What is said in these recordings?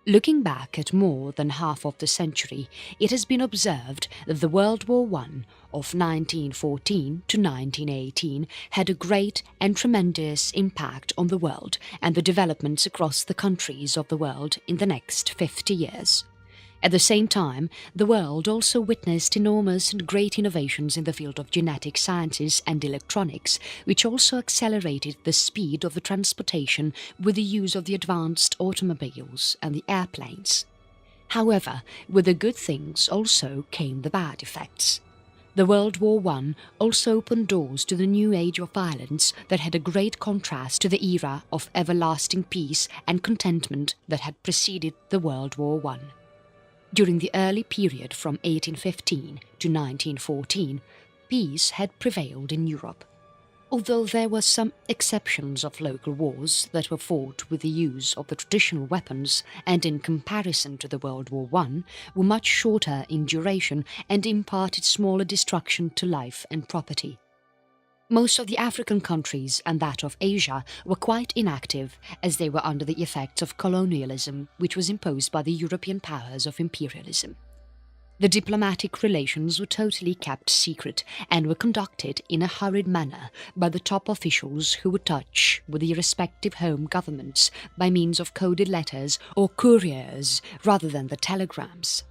Looking back at more than half of the century, it has been observed that the World War I of 1914 to 1918 had a great and tremendous impact on the world and the developments across the countries of the world in the next 50 years. At the same time, the world also witnessed enormous and great innovations in the field of genetic sciences and electronics, which also accelerated the speed of the transportation with the use of the advanced automobiles and the airplanes. However, with the good things also came the bad effects. The World War I also opened doors to the new age of violence that had a great contrast to the era of everlasting peace and contentment that had preceded the World War I. During the early period from 1815 to 1914, peace had prevailed in Europe. Although there were some exceptions of local wars that were fought with the use of the traditional weapons and in comparison to the World War I were much shorter in duration and imparted smaller destruction to life and property. Most of the African countries and that of Asia were quite inactive as they were under the effects of colonialism which was imposed by the European powers of imperialism. The diplomatic relations were totally kept secret and were conducted in a hurried manner by the top officials who would touch with the respective home governments by means of coded letters or couriers rather than the telegrams.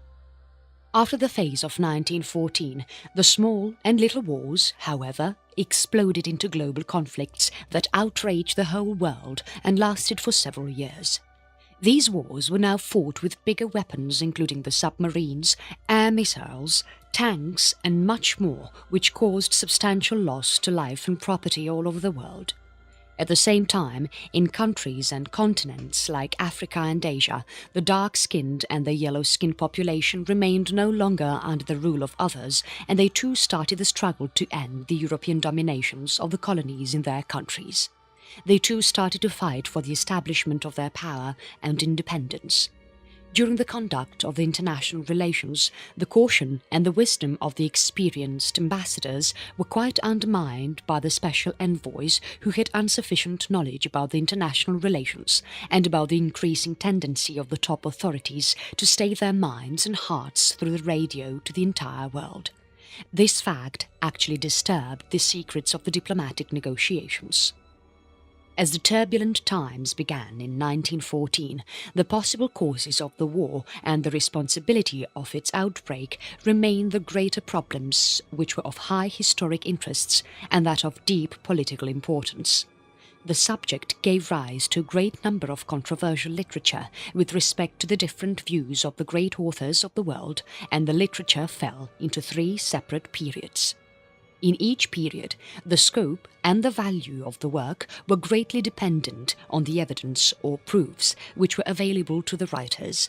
After the phase of 1914, the small and little wars, however, exploded into global conflicts that outraged the whole world and lasted for several years. These wars were now fought with bigger weapons including the submarines, air missiles, tanks and much more, which caused substantial loss to life and property all over the world. At the same time, in countries and continents like Africa and Asia, the dark-skinned and the yellow-skinned population remained no longer under the rule of others, and they too started the struggle to end the European dominations of the colonies in their countries. They too started to fight for the establishment of their power and independence. During the conduct of the international relations, the caution and the wisdom of the experienced ambassadors were quite undermined by the special envoys who had insufficient knowledge about the international relations and about the increasing tendency of the top authorities to stay their minds and hearts through the radio to the entire world. This fact actually disturbed the secrets of the diplomatic negotiations. As the turbulent times began in 1914, the possible causes of the war and the responsibility of its outbreak remained the greater problems which were of high historic interests and that of deep political importance. The subject gave rise to a great number of controversial literature with respect to the different views of the great authors of the world, and the literature fell into three separate periods. In each period, the scope and the value of the work were greatly dependent on the evidence or proofs which were available to the writers.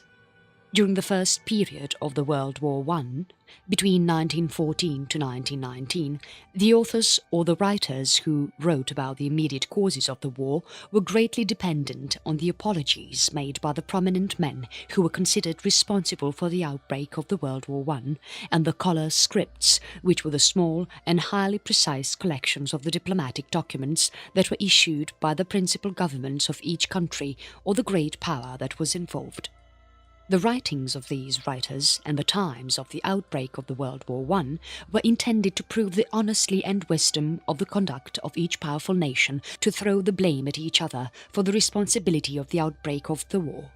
During the first period of the World War I, between 1914 to 1919, the authors or the writers who wrote about the immediate causes of the war were greatly dependent on the apologies made by the prominent men who were considered responsible for the outbreak of the World War I, and the color scripts, which were the small and highly precise collections of the diplomatic documents that were issued by the principal governments of each country or the great power that was involved. The writings of these writers and the times of the outbreak of the World War I were intended to prove the honesty and wisdom of the conduct of each powerful nation to throw the blame at each other for the responsibility of the outbreak of the war.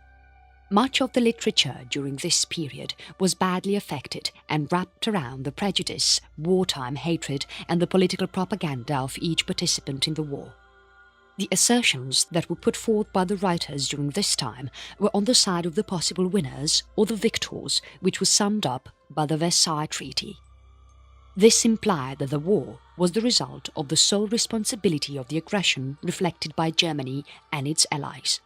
Much of the literature during this period was badly affected and wrapped around the prejudice, wartime hatred and the political propaganda of each participant in the war. The assertions that were put forth by the writers during this time were on the side of the possible winners or the victors, which was summed up by the Versailles Treaty. This implied that the war was the result of the sole responsibility of the aggression reflected by Germany and its allies.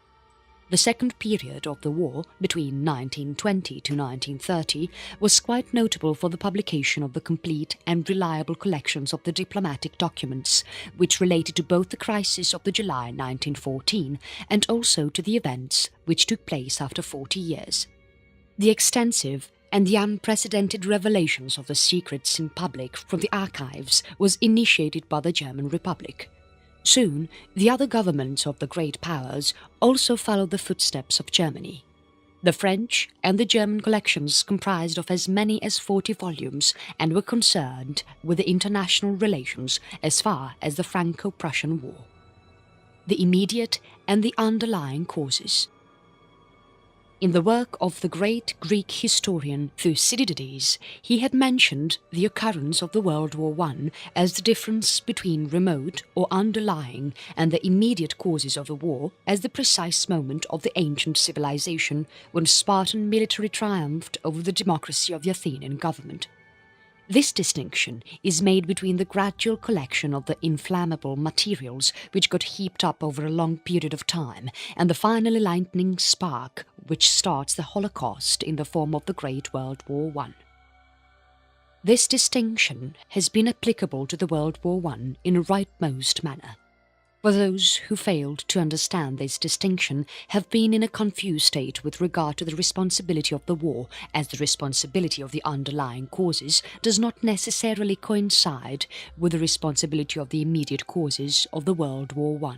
The second period of the war, between 1920 to 1930, was quite notable for the publication of the complete and reliable collections of the diplomatic documents, which related to both the crisis of the July 1914 and also to the events which took place after 40 years. The extensive and the unprecedented revelations of the secrets in public from the archives was initiated by the German Republic. Soon, the other governments of the great powers also followed the footsteps of Germany. The French and the German collections comprised of as many as 40 volumes and were concerned with the international relations as far as the Franco-Prussian War. The immediate and the underlying causes. In the work of the great Greek historian Thucydides, he had mentioned the occurrence of the World War I as the difference between remote or underlying and the immediate causes of the war as the precise moment of the ancient civilization when Spartan military triumphed over the democracy of the Athenian government. This distinction is made between the gradual collection of the inflammable materials which got heaped up over a long period of time and the final lightning spark which starts the Holocaust in the form of the Great World War I. This distinction has been applicable to the World War I in a rightmost manner. For those who failed to understand this distinction have been in a confused state with regard to the responsibility of the war, as the responsibility of the underlying causes does not necessarily coincide with the responsibility of the immediate causes of the World War I.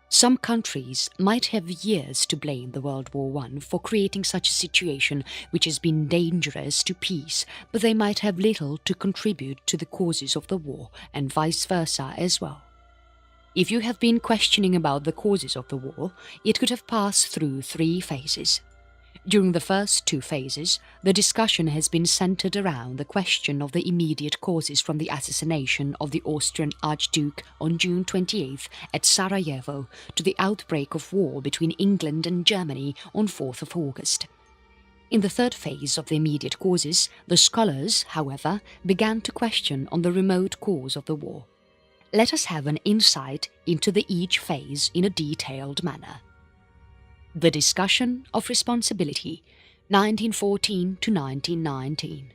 Some countries might have years to blame the World War I for creating such a situation which has been dangerous to peace, but they might have little to contribute to the causes of the war, and vice versa as well. If you have been questioning about the causes of the war, it could have passed through 3 phases. During the first 2 phases, the discussion has been centered around the question of the immediate causes from the assassination of the Austrian Archduke on June 28th at Sarajevo to the outbreak of war between England and Germany on 4th of August. In the third phase of the immediate causes, the scholars, however, began to question on the remote cause of the war. Let us have an insight into each phase in a detailed manner. The discussion of responsibility, 1914 to 1919.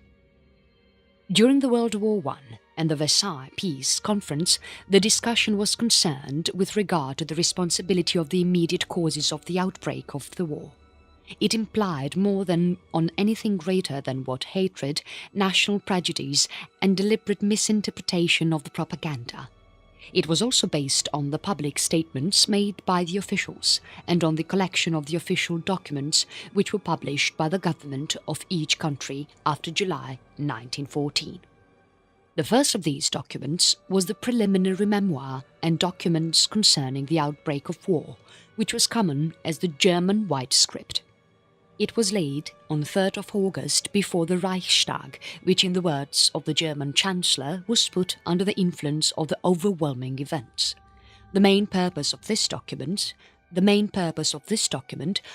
During the World War I and the Versailles Peace Conference, the discussion was concerned with regard to the responsibility of the immediate causes of the outbreak of the war. It implied more than on anything greater than what hatred, national prejudice and deliberate misinterpretation of the propaganda. It was also based on the public statements made by the officials and on the collection of the official documents which were published by the government of each country after July 1914. The first of these documents was the preliminary memoir and documents concerning the outbreak of war, which was common as the German White Script. It was laid on 3rd of August before the Reichstag, which in the words of the German Chancellor was put under the influence of the overwhelming events. The main purpose of this document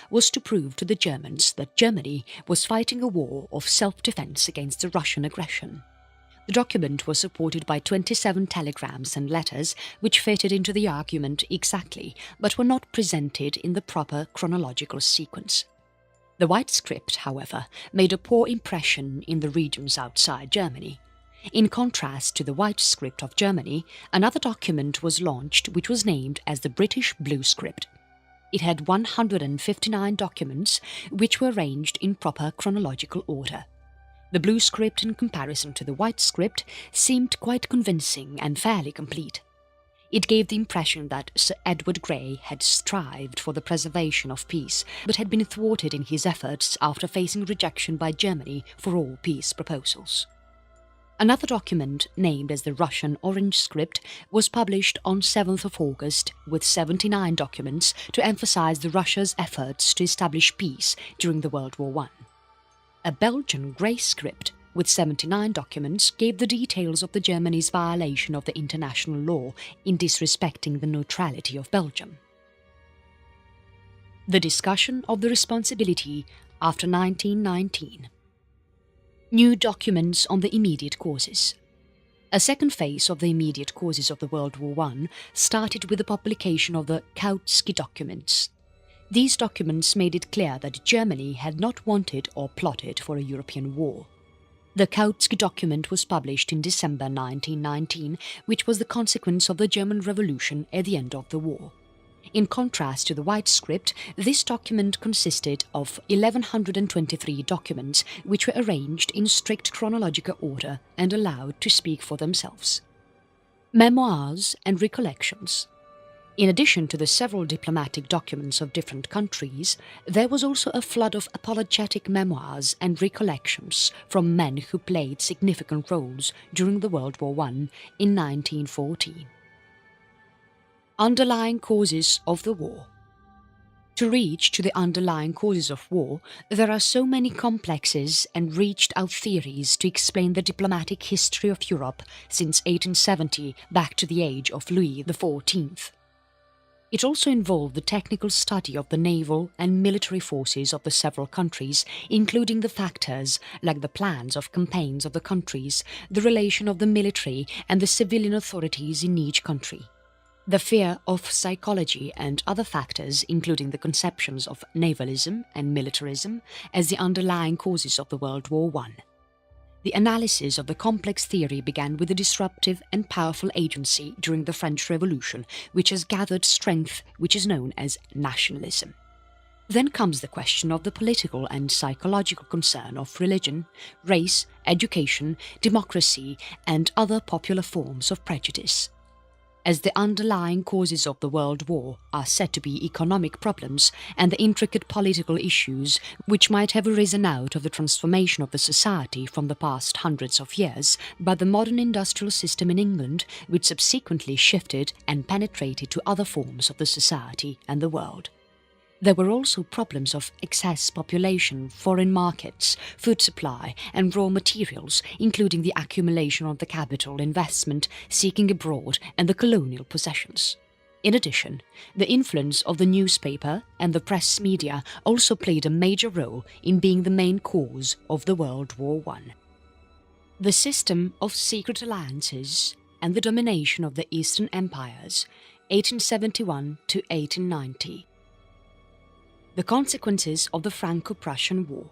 was to prove to the Germans that Germany was fighting a war of self-defense against the Russian aggression. The document was supported by 27 telegrams and letters which fitted into the argument exactly, but were not presented in the proper chronological sequence. The White Script, however, made a poor impression in the regions outside Germany. In contrast to the White Script of Germany, another document was launched which was named as the British Blue Script. It had 159 documents which were arranged in proper chronological order. The Blue Script, in comparison to the White Script, seemed quite convincing and fairly complete. It gave the impression that Sir Edward Grey had strived for the preservation of peace, but had been thwarted in his efforts after facing rejection by Germany for all peace proposals. Another document, named as the Russian Orange Script, was published on 7th of August with 79 documents to emphasize Russia's efforts to establish peace during the World War I. A Belgian Grey Script with 79 documents gave the details of the Germany's violation of the international law in disrespecting the neutrality of Belgium. The discussion of the responsibility after 1919. New documents on the immediate causes. A second phase of the immediate causes of the World War I started with the publication of the Kautsky documents. These documents made it clear that Germany had not wanted or plotted for a European war. The Kautsky document was published in December 1919, which was the consequence of the German Revolution at the end of the war. In contrast to the White Script, this document consisted of 1123 documents which were arranged in strict chronological order and allowed to speak for themselves. Memoirs and Recollections. In addition to the several diplomatic documents of different countries, there was also a flood of apologetic memoirs and recollections from men who played significant roles during the World War I in 1914. Underlying causes of the war. To reach to the underlying causes of war, there are so many complexes and reached-out theories to explain the diplomatic history of Europe since 1870 back to the age of Louis XIV. It also involved the technical study of the naval and military forces of the several countries, including the factors like the plans of campaigns of the countries, the relation of the military and the civilian authorities in each country, the fear of psychology and other factors, including the conceptions of navalism and militarism as the underlying causes of the World War I. The analysis of the complex theory began with a disruptive and powerful agency during the French Revolution, which has gathered strength, which is known as nationalism. Then comes the question of the political and psychological concern of religion, race, education, democracy, and other popular forms of prejudice. As the underlying causes of the World War are said to be economic problems and the intricate political issues which might have arisen out of the transformation of the society from the past hundreds of years by the modern industrial system in England, which subsequently shifted and penetrated to other forms of the society and the world. There were also problems of excess population, foreign markets, food supply and raw materials, including the accumulation of the capital investment seeking abroad and the colonial possessions. In addition, the influence of the newspaper and the press media also played a major role in being the main cause of the World War I. The system of secret alliances and the domination of the Eastern Empires, 1871 to 1890. The consequences of the Franco-Prussian War.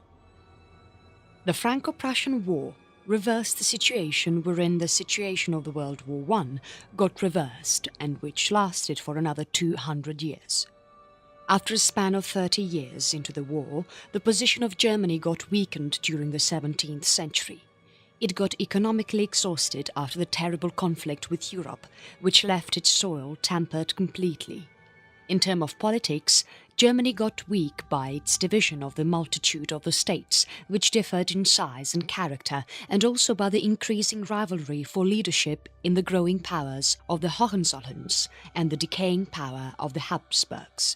The Franco-Prussian War reversed the situation wherein the situation of the World War I got reversed and which lasted for another 200 years. After a span of 30 years into the war, the position of Germany got weakened during the 17th century. It got economically exhausted after the terrible conflict with Europe, which left its soil tempered completely. In terms of politics, Germany got weak by its division of the multitude of the states, which differed in size and character, and also by the increasing rivalry for leadership in the growing powers of the Hohenzollerns and the decaying power of the Habsburgs.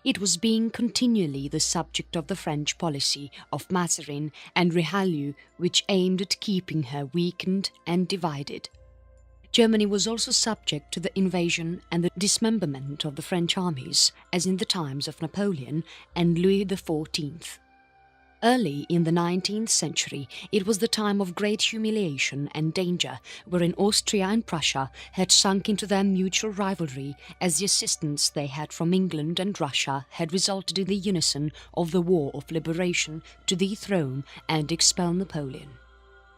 It was being continually the subject of the French policy of Mazarin and Richelieu, which aimed at keeping her weakened and divided. Germany was also subject to the invasion and the dismemberment of the French armies, as in the times of Napoleon and Louis XIV. Early in the 19th century, it was the time of great humiliation and danger, wherein Austria and Prussia had sunk into their mutual rivalry, as the assistance they had from England and Russia had resulted in the unison of the War of Liberation to dethrone and expel Napoleon.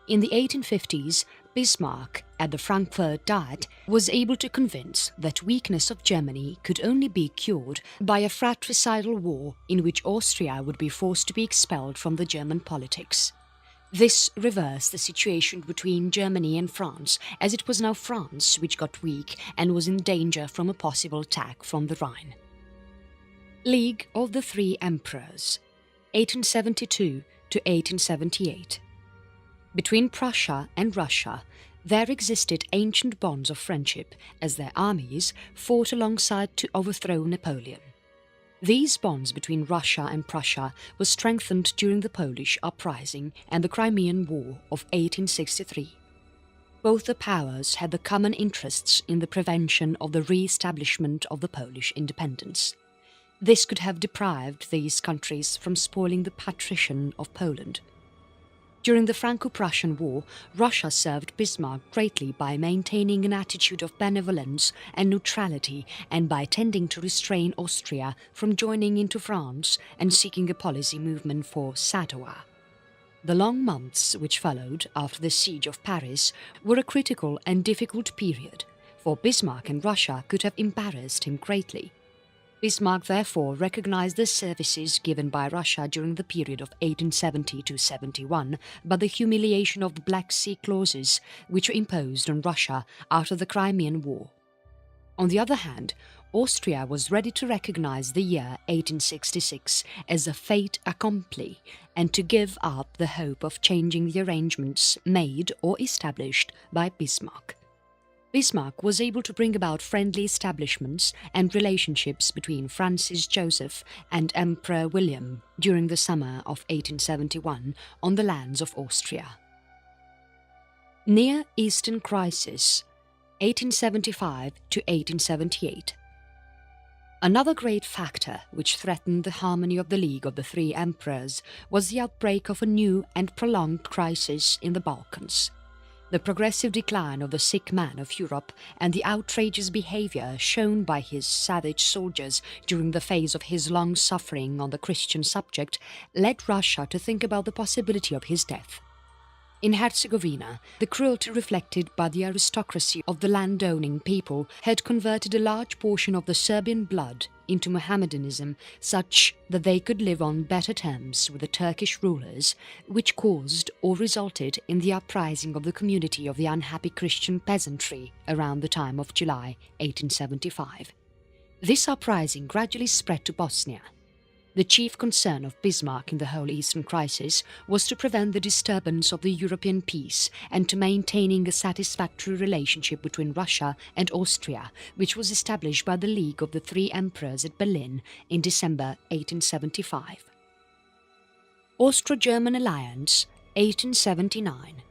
In the 1850s, Bismarck, at the Frankfurt Diet, was able to convince that weakness of Germany could only be cured by a fratricidal war in which Austria would be forced to be expelled from the German politics. This reversed the situation between Germany and France, as it was now France which got weak and was in danger from a possible attack from the Rhine. League of the Three Emperors, 1872 to 1878. Between Prussia and Russia, there existed ancient bonds of friendship as their armies fought alongside to overthrow Napoleon. These bonds between Russia and Prussia were strengthened during the Polish uprising and the Crimean War of 1863. Both the powers had the common interests in the prevention of the re-establishment of the Polish independence. This could have deprived these countries from spoiling the patrician of Poland. During the Franco-Prussian War, Russia served Bismarck greatly by maintaining an attitude of benevolence and neutrality and by tending to restrain Austria from joining into France and seeking a policy movement for Sadowa. The long months which followed after the siege of Paris were a critical and difficult period, for Bismarck and Russia could have embarrassed him greatly. Bismarck therefore recognized the services given by Russia during the period of 1870 to 71, but the humiliation of the Black Sea clauses which were imposed on Russia after the Crimean War. On the other hand, Austria was ready to recognize the year 1866 as a fait accompli and to give up the hope of changing the arrangements made or established by Bismarck. Bismarck was able to bring about friendly establishments and relationships between Francis Joseph and Emperor William during the summer of 1871 on the lands of Austria. NearEastern Crisis, 1875 to 1878. Another great factor which threatened the harmony of the League of the Three Emperors was the outbreak of a new and prolonged crisis in the Balkans. The progressive decline of the sick man of Europe and the outrageous behaviour shown by his savage soldiers during the phase of his long suffering on the Christian subject led Russia to think about the possibility of his death. In Herzegovina, the cruelty reflected by the aristocracy of the land-owning people had converted a large portion of the Serbian blood into Mohammedanism such that they could live on better terms with the Turkish rulers, which caused or resulted in the uprising of the community of the unhappy Christian peasantry around the time of July 1875. This uprising gradually spread to Bosnia. The chief concern of Bismarck in the whole Eastern Crisis was to prevent the disturbance of the European peace and to maintaining a satisfactory relationship between Russia and Austria, which was established by the League of the Three Emperors at Berlin in December 1875. Austro-German Alliance, 1879.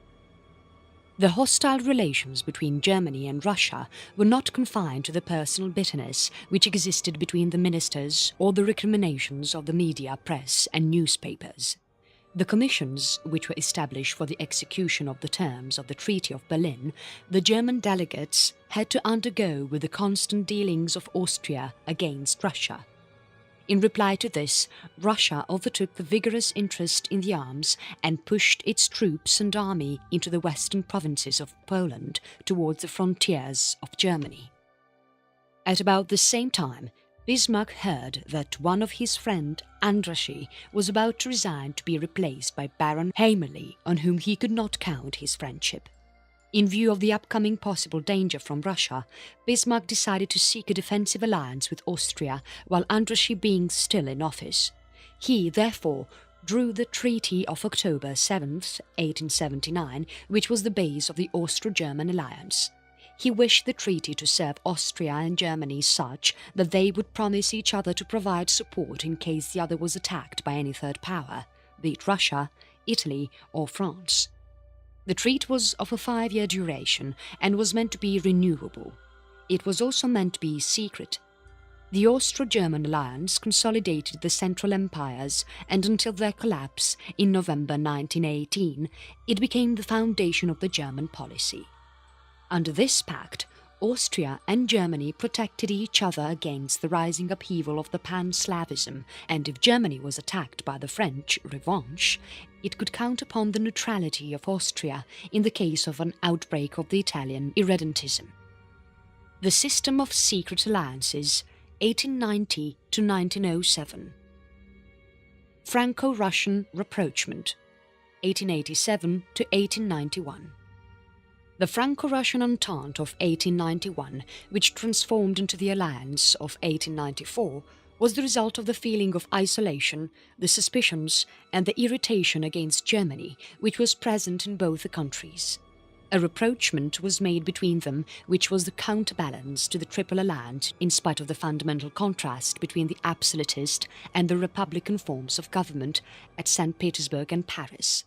The hostile relations between Germany and Russia were not confined to the personal bitterness which existed between the ministers or the recriminations of the media, press and newspapers. The commissions which were established for the execution of the terms of the Treaty of Berlin, the German delegates had to undergo with the constant dealings of Austria against Russia. In reply to this, Russia overtook the vigorous interest in the arms and pushed its troops and army into the western provinces of Poland towards the frontiers of Germany. At about the same time, Bismarck heard that one of his friend, Andrassy, was about to resign to be replaced by Baron Hamerly, on whom he could not count his friendship. In view of the upcoming possible danger from Russia, Bismarck decided to seek a defensive alliance with Austria while Andrassy being still in office. He, therefore, drew the Treaty of October 7, 1879, which was the base of the Austro-German Alliance. He wished the treaty to serve Austria and Germany such that they would promise each other to provide support in case the other was attacked by any third power, be it Russia, Italy or France. The treaty was of a 5-year duration and was meant to be renewable. It was also meant to be secret. The Austro-German Alliance consolidated the Central Empires, and until their collapse in November 1918, it became the foundation of the German policy. Under this pact, Austria and Germany protected each other against the rising upheaval of the Pan-Slavism, and if Germany was attacked by the French revanche, it could count upon the neutrality of Austria in the case of an outbreak of the Italian irredentism. The system of secret alliances, 1890 to 1907. Franco-Russian rapprochement, 1887 to 1891. The Franco-Russian Entente of 1891, which transformed into the Alliance of 1894, was the result of the feeling of isolation, the suspicions and the irritation against Germany which was present in both the countries. A rapprochement was made between them which was the counterbalance to the Triple Alliance in spite of the fundamental contrast between the absolutist and the republican forms of government at St. Petersburg and Paris.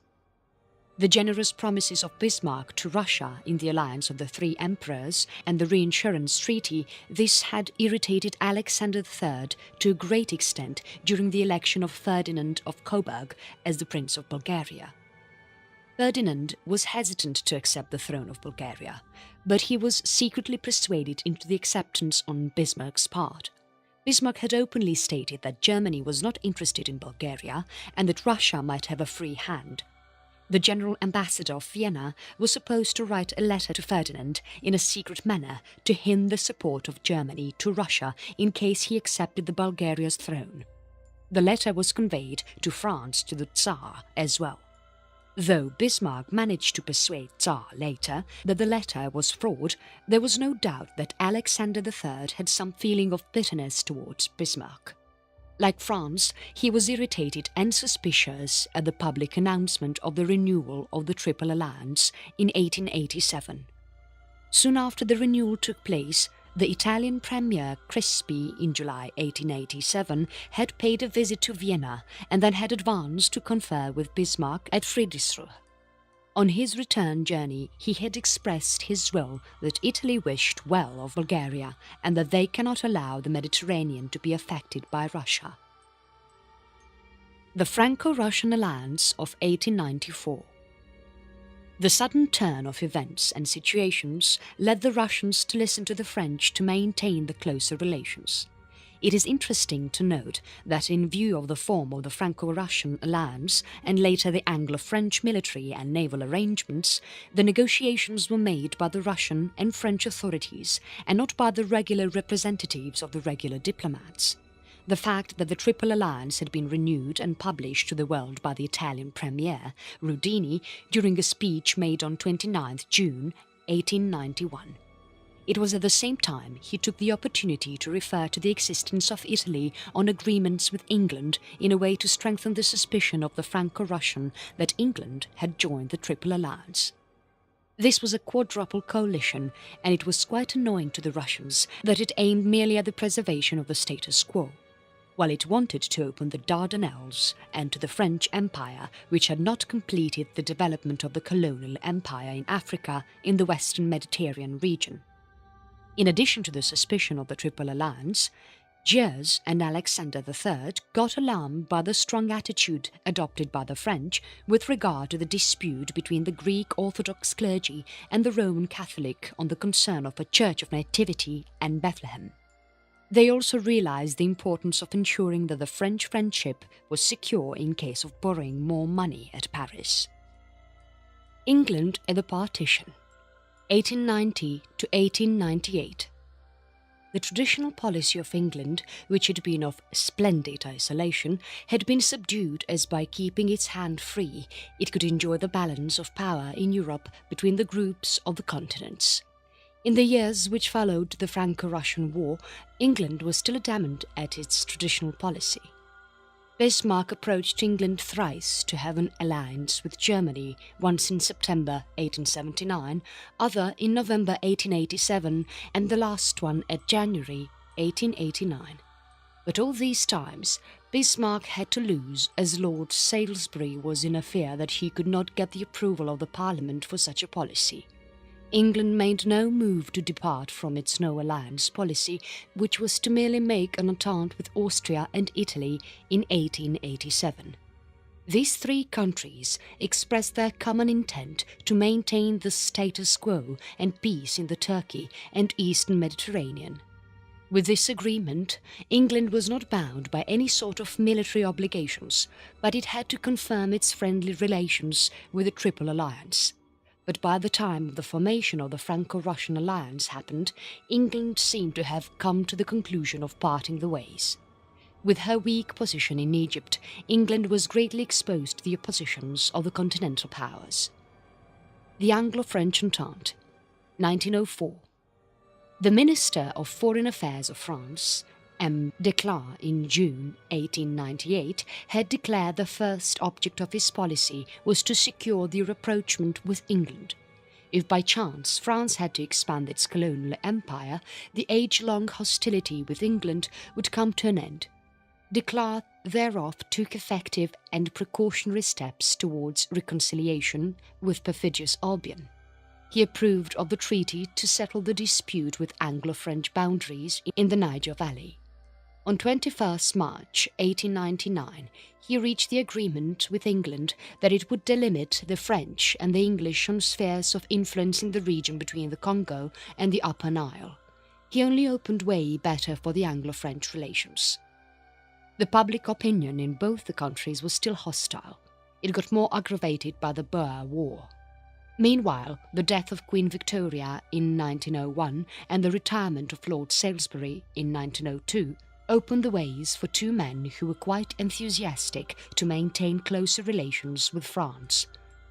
The generous promises of Bismarck to Russia in the alliance of the Three Emperors and the reinsurance treaty, this had irritated Alexander III to a great extent during the election of Ferdinand of Coburg as the Prince of Bulgaria. Ferdinand was hesitant to accept the throne of Bulgaria, but he was secretly persuaded into the acceptance on Bismarck's part. Bismarck had openly stated that Germany was not interested in Bulgaria and that Russia might have a free hand. The General Ambassador of Vienna was supposed to write a letter to Ferdinand in a secret manner to hint the support of Germany to Russia in case he accepted the Bulgaria's throne. The letter was conveyed to France to the Tsar as well. Though Bismarck managed to persuade Tsar later that the letter was fraud, there was no doubt that Alexander III had some feeling of bitterness towards Bismarck. Like France, he was irritated and suspicious at the public announcement of the renewal of the Triple Alliance in 1887. Soon after the renewal took place, the Italian Premier Crispi in July 1887 had paid a visit to Vienna and then had advanced to confer with Bismarck at Friedrichsruh. On his return journey, he had expressed his will that Italy wished well of Bulgaria and that they cannot allow the Mediterranean to be affected by Russia. The Franco-Russian Alliance of 1894. The sudden turn of events and situations led the Russians to listen to the French to maintain the closer relations. It is interesting to note that in view of the form of the Franco-Russian Alliance and later the Anglo-French military and naval arrangements, the negotiations were made by the Russian and French authorities and not by the regular representatives of the regular diplomats. The fact that the Triple Alliance had been renewed and published to the world by the Italian Premier, Rudini, during a speech made on 29 June 1891. It was at the same time he took the opportunity to refer to the existence of Italy on agreements with England in a way to strengthen the suspicion of the Franco-Russian that England had joined the Triple Alliance. This was a quadruple coalition, and it was quite annoying to the Russians that it aimed merely at the preservation of the status quo, while it wanted to open the Dardanelles and to the French Empire, which had not completed the development of the colonial empire in Africa in the western Mediterranean region. In addition to the suspicion of the Triple Alliance, Gers and Alexander III got alarmed by the strong attitude adopted by the French with regard to the dispute between the Greek Orthodox clergy and the Roman Catholic on the concern of a Church of Nativity and Bethlehem. They also realized the importance of ensuring that the French friendship was secure in case of borrowing more money at Paris. England at the partition, 1890 to 1898. The traditional policy of England, which had been of splendid isolation, had been subdued as by keeping its hand free, it could enjoy the balance of power in Europe between the groups of the continents. In the years which followed the Franco-Russian War, England was still adamant at its traditional policy. Bismarck approached England thrice to have an alliance with Germany, once in September 1879, other in November 1887, and the last one at January 1889. But all these times, Bismarck had to lose, as Lord Salisbury was in a fear that he could not get the approval of the Parliament for such a policy. England made no move to depart from its no-alliance policy, which was to merely make an entente with Austria and Italy in 1887. These three countries expressed their common intent to maintain the status quo and peace in the Turkey and Eastern Mediterranean. With this agreement, England was not bound by any sort of military obligations, but it had to confirm its friendly relations with the Triple Alliance. But by the time the formation of the Franco-Russian Alliance happened, England seemed to have come to the conclusion of parting the ways. With her weak position in Egypt, England was greatly exposed to the oppositions of the continental powers. The Anglo-French Entente, 1904. The Minister of Foreign Affairs of France, M. Declars, in June 1898, had declared the first object of his policy was to secure the rapprochement with England. If by chance France had to expand its colonial empire, the age-long hostility with England would come to an end. Declars thereof took effective and precautionary steps towards reconciliation with perfidious Albion. He approved of the treaty to settle the dispute with Anglo-French boundaries in the Niger Valley. On 21 March 1899, he reached the agreement with England that it would delimit the French and the English on spheres of influence in the region between the Congo and the Upper Nile. He only opened way better for the Anglo-French relations. The public opinion in both the countries was still hostile. It got more aggravated by the Boer War. Meanwhile, the death of Queen Victoria in 1901 and the retirement of Lord Salisbury in 1902 opened the ways for two men who were quite enthusiastic to maintain closer relations with France,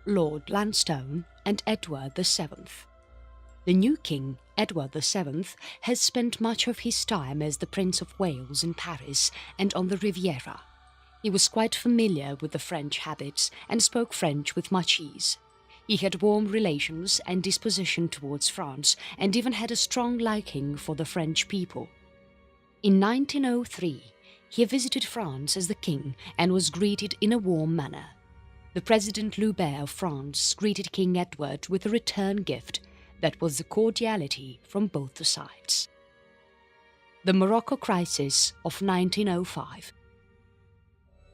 Lord Lansdowne and Edward VII. The new king, Edward VII, has spent much of his time as the Prince of Wales in Paris and on the Riviera. He was quite familiar with the French habits and spoke French with much ease. He had warm relations and disposition towards France and even had a strong liking for the French people. In 1903, he visited France as the king and was greeted in a warm manner. The President Loubert of France greeted King Edward with a return gift that was the cordiality from both the sides. The Morocco Crisis of 1905.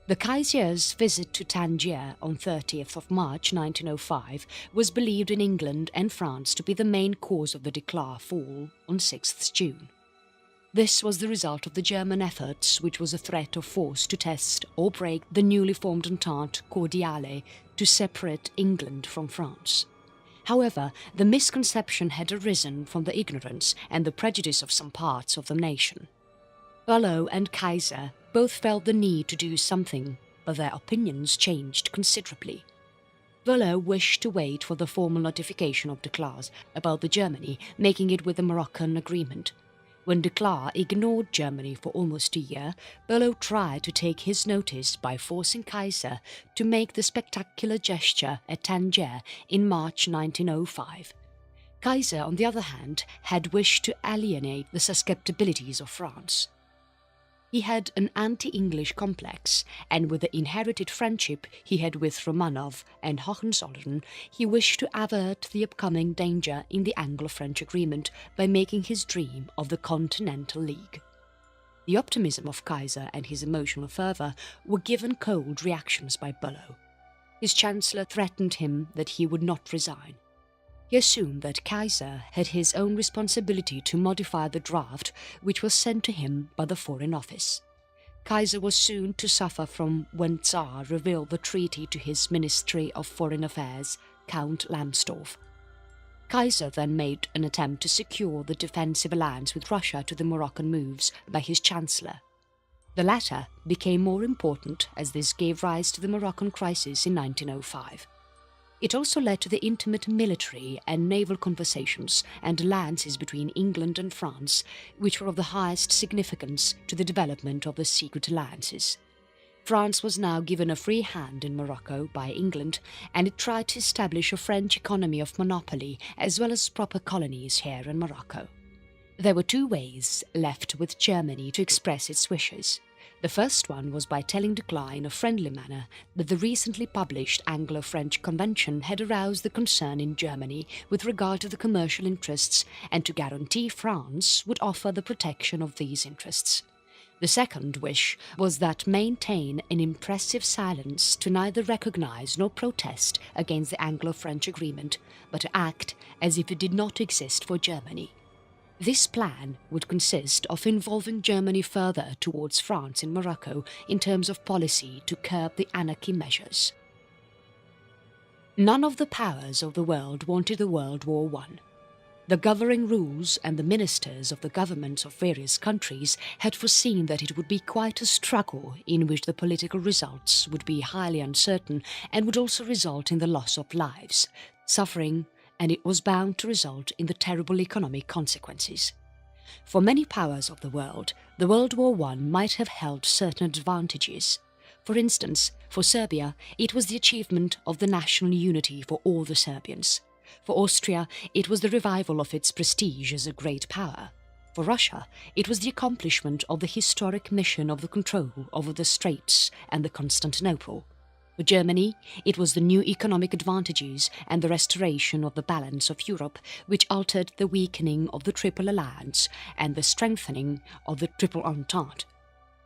The Kaisar's visit to Tangier on 30th of March 1905 was believed in England and France to be the main cause of the Declared fall on 6th June. This was the result of the German efforts, which was a threat of force to test or break the newly formed Entente Cordiale to separate England from France. However, the misconception had arisen from the ignorance and the prejudice of some parts of the nation. Bülow and Kaiser both felt the need to do something, but their opinions changed considerably. Bülow wished to wait for the formal notification of Declares about the Germany making it with the Moroccan agreement. When Declares ignored Germany for almost a year, Bülow tried to take his notice by forcing Kaiser to make the spectacular gesture at Tangier in March 1905. Kaiser, on the other hand, had wished to alienate the susceptibilities of France. He had an anti-English complex, and with the inherited friendship he had with Romanov and Hohenzollern, he wished to avert the upcoming danger in the Anglo-French agreement by making his dream of the Continental League. The optimism of Kaiser and his emotional fervour were given cold reactions by Bülow. His chancellor threatened him that he would not resign. He assumed that Kaiser had his own responsibility to modify the draft which was sent to him by the Foreign Office. Kaiser was soon to suffer from when Tsar revealed the treaty to his Ministry of Foreign Affairs, Count Lambsdorff. Kaiser then made an attempt to secure the defensive alliance with Russia to the Moroccan moves by his chancellor. The latter became more important as this gave rise to the Moroccan Crisis in 1905. It also led to the intimate military and naval conversations and alliances between England and France, which were of the highest significance to the development of the secret alliances. France was now given a free hand in Morocco by England, and it tried to establish a French economy of monopoly as well as proper colonies here in Morocco. There were two ways left with Germany to express its wishes. The first one was by telling Declares in a friendly manner that the recently published Anglo-French Convention had aroused the concern in Germany with regard to the commercial interests, and to guarantee France would offer the protection of these interests. The second wish was that maintain an impressive silence to neither recognize nor protest against the Anglo-French agreement, but to act as if it did not exist for Germany. This plan would consist of involving Germany further towards France in Morocco in terms of policy to curb the anarchy measures. None of the powers of the world wanted the World War I. The governing rules and the ministers of the governments of various countries had foreseen that it would be quite a struggle in which the political results would be highly uncertain and would also result in the loss of lives, suffering, and it was bound to result in the terrible economic consequences. For many powers of the world War I might have held certain advantages. For instance, for Serbia, it was the achievement of the national unity for all the Serbians. For Austria, it was the revival of its prestige as a great power. For Russia, it was the accomplishment of the historic mission of the control over the Straits and the Constantinople. For Germany, it was the new economic advantages and the restoration of the balance of Europe which altered the weakening of the Triple Alliance and the strengthening of the Triple Entente.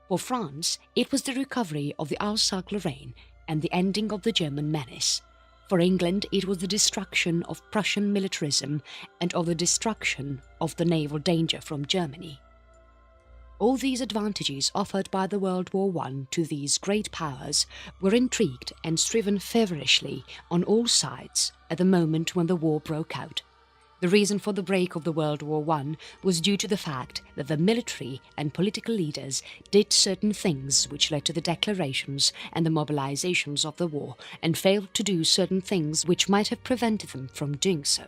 For France, it was the recovery of the Alsace-Lorraine and the ending of the German menace. For England, it was the destruction of Prussian militarism and of the destruction of the naval danger from Germany. All these advantages offered by the World War I to these great powers were intrigued and striven feverishly on all sides at the moment when the war broke out. The reason for the break of the World War I was due to the fact that the military and political leaders did certain things which led to the declarations and the mobilizations of the war, and failed to do certain things which might have prevented them from doing so.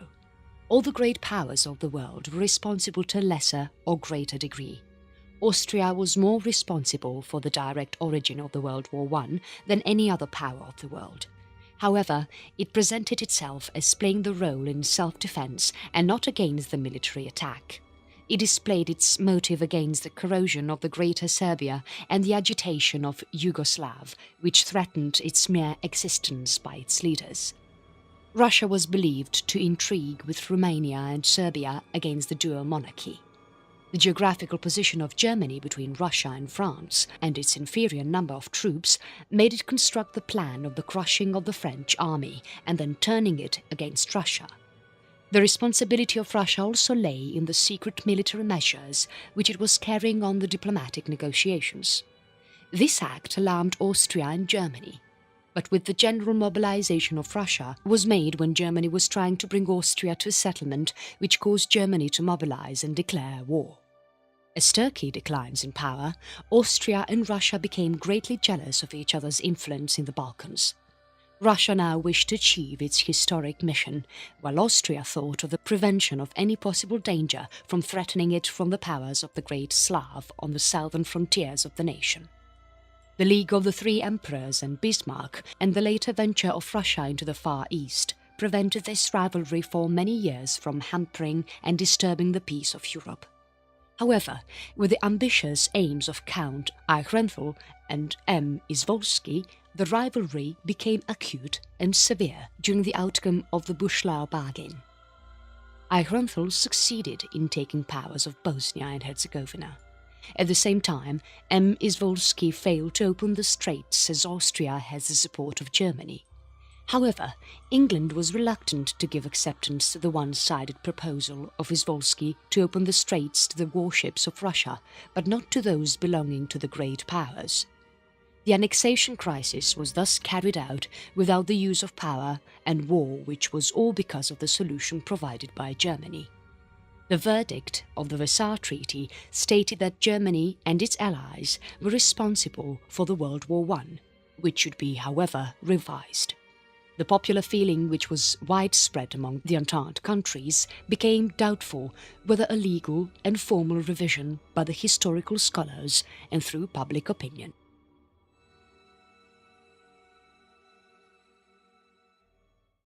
All the great powers of the world were responsible to a lesser or greater degree. Austria was more responsible for the direct origin of the World War I than any other power of the world. However, it presented itself as playing the role in self-defense and not against the military attack. It displayed its motive against the corrosion of the Greater Serbia and the agitation of Yugoslav, which threatened its mere existence by its leaders. Russia was believed to intrigue with Romania and Serbia against the dual monarchy. The geographical position of Germany between Russia and France, and its inferior number of troops, made it construct the plan of the crushing of the French army and then turning it against Russia. The responsibility of Russia also lay in the secret military measures which it was carrying on the diplomatic negotiations. This act alarmed Austria and Germany, but with the general mobilization of Russia was made when Germany was trying to bring Austria to a settlement which caused Germany to mobilize and declare war. As Turkey declines in power, Austria and Russia became greatly jealous of each other's influence in the Balkans. Russia now wished to achieve its historic mission, while Austria thought of the prevention of any possible danger from threatening it from the powers of the Great Slav on the southern frontiers of the nation. The League of the Three Emperors and Bismarck, and the later venture of Russia into the Far East, prevented this rivalry for many years from hampering and disturbing the peace of Europe. However, with the ambitious aims of Count Eichenthal and M. Izvolsky, the rivalry became acute and severe during the outcome of the Buchlau bargain. Eichenthal succeeded in taking powers of Bosnia and Herzegovina. At the same time, M. Izvolsky failed to open the straits as Austria has the support of Germany. However, England was reluctant to give acceptance to the one-sided proposal of Izvolsky to open the straits to the warships of Russia, but not to those belonging to the great powers. The annexation crisis was thus carried out without the use of power and war, which was all because of the solution provided by Germany. The verdict of the Versailles Treaty stated that Germany and its allies were responsible for the World War I, which should be, however, revised. The popular feeling, which was widespread among the Entente countries, became doubtful whether a legal and formal revision by the historical scholars and through public opinion.